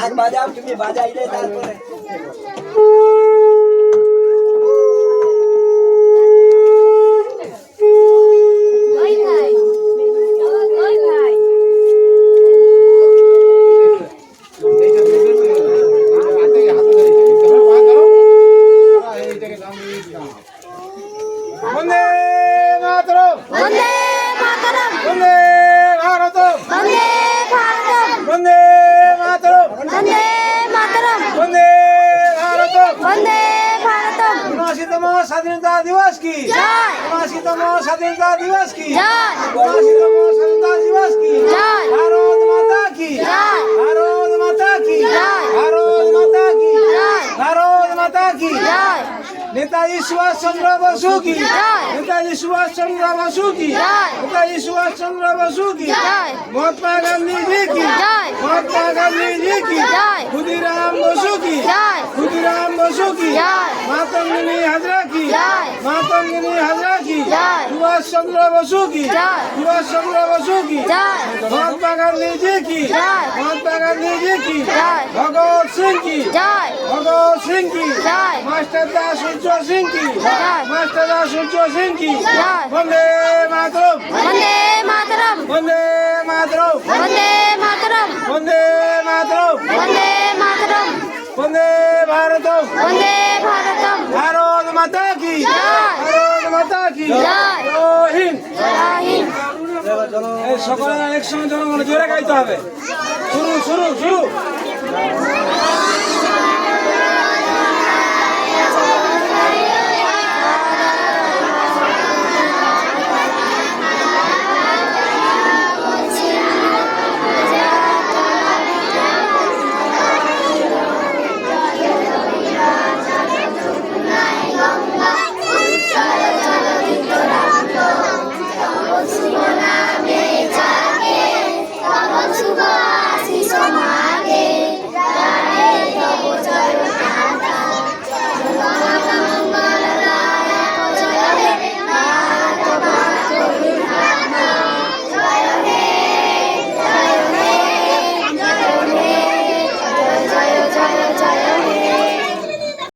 আর বাজাও, তুমি বাজাইলে তারপরে বন্দে মাতরম, বন্দে মাতরম, বন্দে ভারতম, বন্দে ভারতম, বন্দে মাতরম, বন্দে মাতরম, বন্দে ভারতম। বন্দে ভারতম। 79তম স্বাধীনতা দিবস কি জয়। 79তম স্বাধীনতা দিবস কি জয়। 79তম স্বাধীনতা দিবস কি জয়। ভারত মাতা কি জয়। ভারত মাতা কি জয়। ভারত মাতা কি জয়। ভারত মাতা কি জয়। নেতাজি সুভাষ চন্দ্র বসু কি জয়। নেতাজি সুভাষ চন্দ্র বসু কি জয়। নেতাজি সুভাষ চন্দ্র বসু কি জয়। মহাত্মা গান্ধী জি কি জয়। মহাত্মা গান্ধী জি কি জয়। ক্ষুদিরাম বসু কি জয়। ক্ষুদিরাম বসু কি জয়। মাতঙ্গিনী হাজরা কি জয়। মাতঙ্গিনী হাজরা কি জয়। সুভাষ চন্দ্র বসু কি জয়। সুভাষ চন্দ্র বসু কি জয়। মহাত্মা গান্ধী জি কি জয়। মহাত্মা গান্ধী জি কি জয়। ভগৎ সিং কি জয়। ভগৎ সিং কি জয়। মাস্টার দাস সূর্য সিং কি জয়। মাস্টার দাস সূর্য সিং কি জয়। বন্দে মাতরম, বন্দে মাতরম, বন্দে মাতরম, বন্দে মাতরম, বন্দে মাতরম, বন্দে মাতরম, বন্দে ভারতম। বন্দে ভারতম। ভারত মাতা কি জয়। ভারত মাতা কি জয়। জয় হিন্দ। জয় হিন্দ। এই সকলে একসঙ্গে জনগণ জোরে গাইতে হবে। শুরু শুরু শুরু।